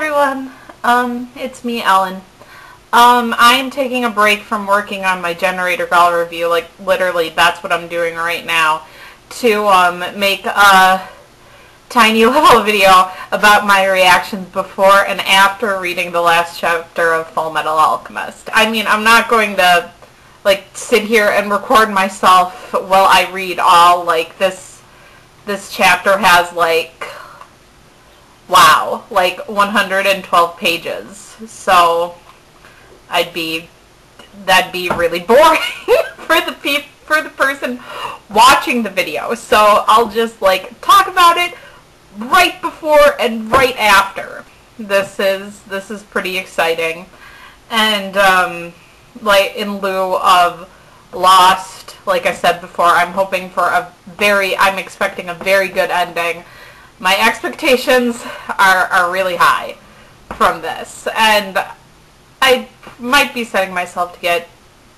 everyone. It's me, Ellen. I'm taking a break from working on my Generator Girl review, like literally that's what I'm doing right now, to make a tiny little video about my reactions before and after reading the last chapter of Full Metal Alchemist. I mean, I'm not going to like sit here and record myself while I read all, like, this chapter has like, wow, like 112 pages. So that'd be really boring for the person watching the video. So I'll just like talk about it right before and right after. This is pretty exciting. And like in lieu of Lost, like I said before, I'm expecting a very good ending. My expectations are really high from this, and I might be setting myself to get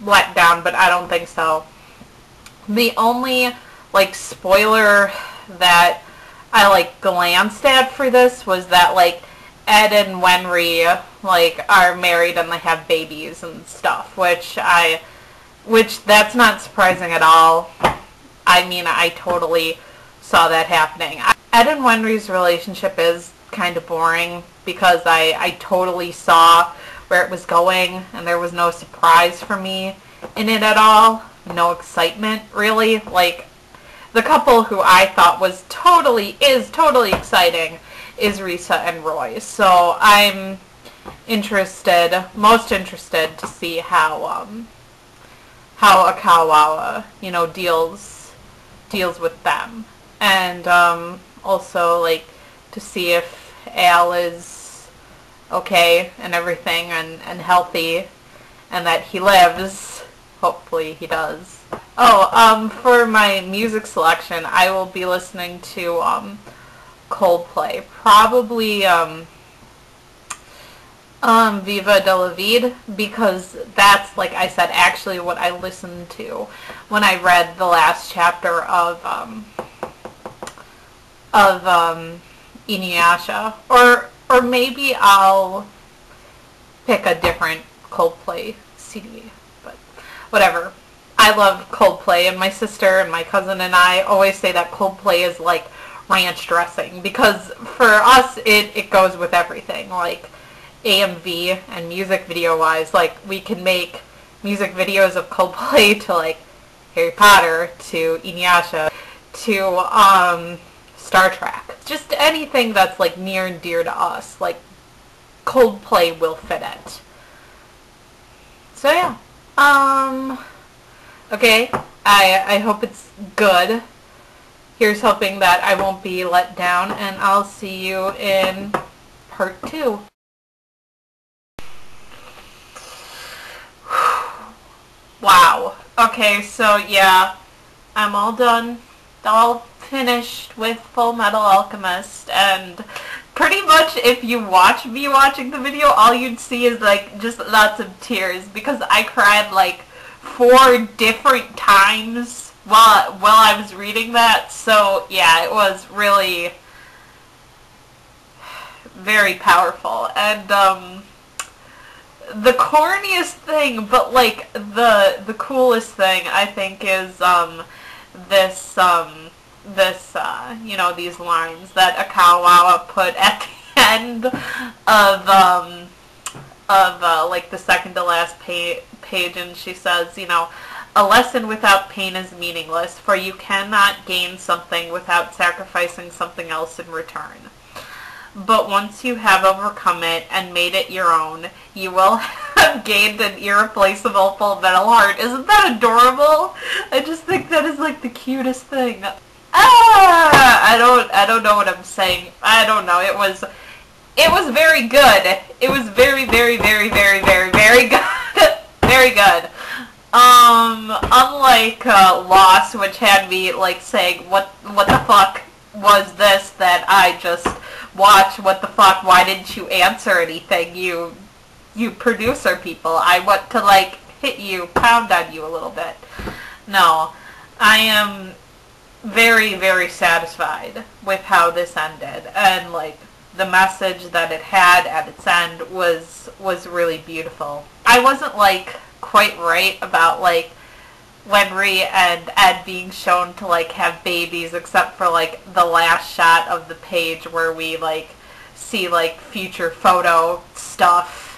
let down, but I don't think so. The only like spoiler that I like glanced at for this was that like Ed and Wenry like are married and they have babies and stuff, which that's not surprising at all. I mean, I totally saw that happening. Ed and Wenry's relationship is kind of boring because I totally saw where it was going, and there was no surprise for me in it at all. No excitement, really. Like, the couple who I thought is totally exciting is Risa and Roy. So I'm most interested to see how Akawawa, deals with them. And also like to see if Al is okay and everything and healthy and that he lives. Hopefully he does. For my music selection, I will be listening to Coldplay. Probably Viva de la Vida, because that's, like I said, actually what I listened to when I read the last chapter of Inuyasha. Or maybe I'll pick a different Coldplay CD, but whatever. I love Coldplay, and my sister and my cousin and I always say that Coldplay is like ranch dressing, because for us it goes with everything, like AMV and music video wise. Like, we can make music videos of Coldplay to like Harry Potter, to Inuyasha, to Star Trek. Just anything that's like near and dear to us, like Coldplay will fit it. So yeah. Okay, I hope it's good. Here's hoping that I won't be let down, and I'll see you in part 2. Wow. Okay, so yeah, I'm all done. All finished with Full Metal Alchemist, and pretty much if you watch me watching the video, all you'd see is like just lots of tears, because I cried like 4 different times while I was reading that. So yeah, it was really very powerful. And the corniest thing, but like the coolest thing, I think, is these lines that Akawawa put at the end of like the second to last page, and she says, a lesson without pain is meaningless, for you cannot gain something without sacrificing something else in return. But once you have overcome it and made it your own, you will have gained an irreplaceable full metal heart. Isn't that adorable? I just think that is like the cutest thing. I don't know what I'm saying. I don't know. It was very good. It was very good. Very good. Unlike Lost, which had me like saying, what the fuck was this that I just watched? What the fuck? Why didn't you answer anything? You producer people. I want to like hit you, pound on you a little bit. No, I am very satisfied with how this ended, and like the message that it had at its end was really beautiful. I wasn't like quite right about like Wenry and Ed being shown to like have babies, except for like the last shot of the page where we like see like future photo stuff.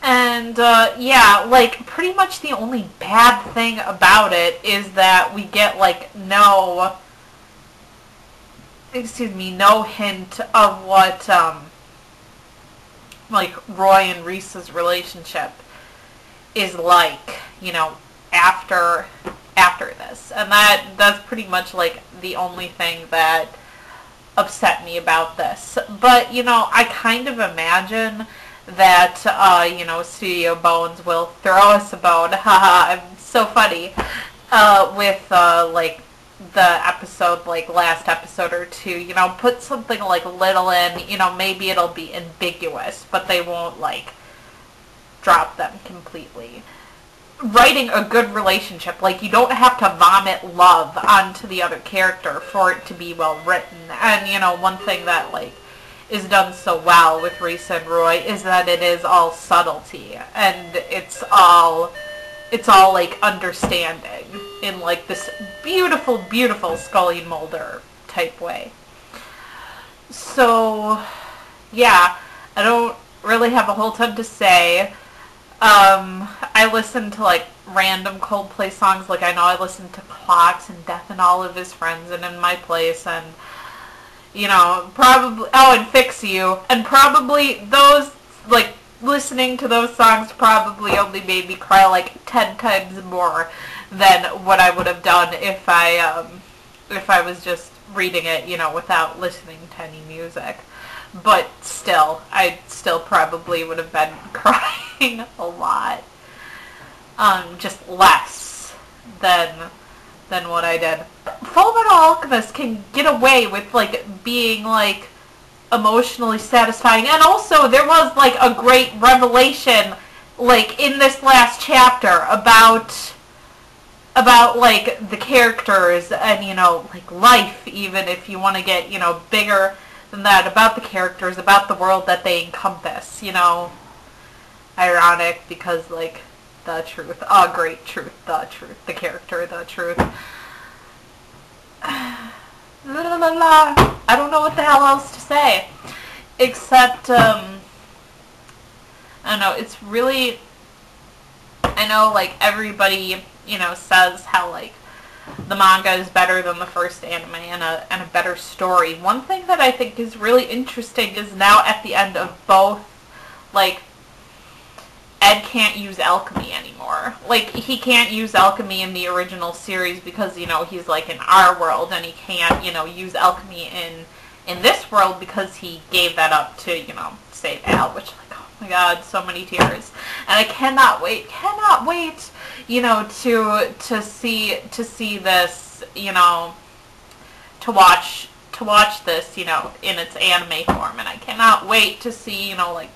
And yeah, like pretty much the only bad thing about it is that we get like no hint of what like Roy and Reese's relationship is like, you know, after this. And that's pretty much like the only thing that upset me about this. But, you know, I kind of imagine that, you know, Studio Bones will throw us a bone. Haha, I'm so funny. With, like, the episode, like, last episode or two, you know, put something, like, little in, you know, maybe it'll be ambiguous, but they won't, like, drop them completely. Writing a good relationship, like, you don't have to vomit love onto the other character for it to be well written. And, you know, one thing that, like, is done so well with Reese and Roy is that it is all subtlety, and it's all like understanding in like this beautiful, beautiful Scully and Mulder type way. So yeah, I don't really have a whole ton to say. I listen to like random Coldplay songs, like I know I listened to Clocks and Death and All of His Friends and In My Place, and you know, probably, oh, and Fix You, and probably those, like, listening to those songs probably only made me cry like 10 times more than what I would have done if I was just reading it, you know, without listening to any music. But still, I still probably would have been crying a lot. Just less than what I did. Fullmetal Alchemist can get away with like being like emotionally satisfying, and also there was like a great revelation like in this last chapter about like the characters and, you know, like life, even if you want to get, you know, bigger than that, about the characters, about the world that they encompass, you know. Ironic because like the truth, oh great truth, the character, the truth. La, la, la. I don't know what the hell else to say, except, I don't know, it's really, I know, like, everybody, you know, says how, like, the manga is better than the first anime and a better story. One thing that I think is really interesting is now at the end of both, like, Ed can't use alchemy anymore. Like, he can't use alchemy in the original series because, you know, he's, like, in our world, and he can't, you know, use alchemy in this world because he gave that up to, you know, save Al, which, like, oh my god, so many tears. And I cannot wait, you know, to see this, you know, to watch this, you know, in its anime form, and I cannot wait to see, you know, like,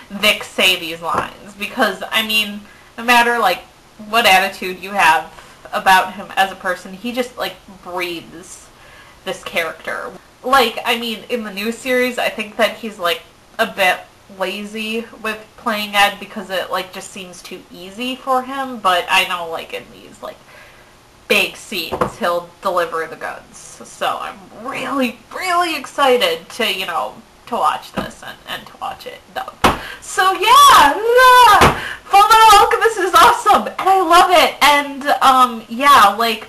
Vic say these lines, because, I mean, no matter, like, what attitude you have about him as a person, he just, like, breathes this character. Like, I mean, in the new series, I think that he's, like, a bit lazy with playing Ed because it, like, just seems too easy for him, but I know, like, in these, like, big scenes, he'll deliver the goods. So I'm really, really excited to, you know, to watch this and to watch it dubbed. So yeah, Fullmetal Alchemist is awesome, and I love it, and yeah, like,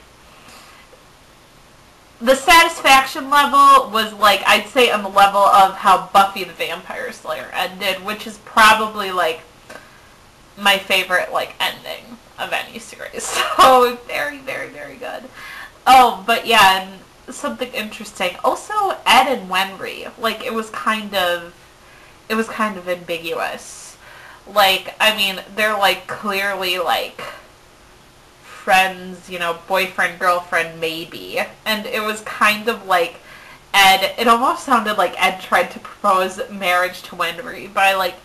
the satisfaction level was, like, I'd say on the level of how Buffy the Vampire Slayer ended, which is probably, like, my favorite, like, ending of any series. So very, very, very good. Oh, but yeah, and something interesting. Also, Ed and Wenry, like, it was kind of ambiguous. Like, I mean, they're, like, clearly, like, friends, you know, boyfriend, girlfriend, maybe. And it was kind of like Ed, it almost sounded like Ed tried to propose marriage to Wenry by, like,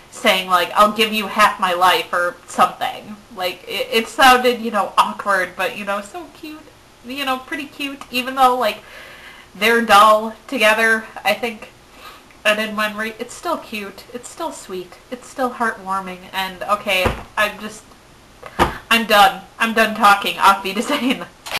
saying, like, I'll give you half my life or something. Like, it sounded, you know, awkward, but, you know, so cute. You know, pretty cute, even though, like, they're dull together. I think And in memory, it's still cute, it's still sweet, it's still heartwarming, and okay, I'm done. I'm done talking. Auf Wiedersehen.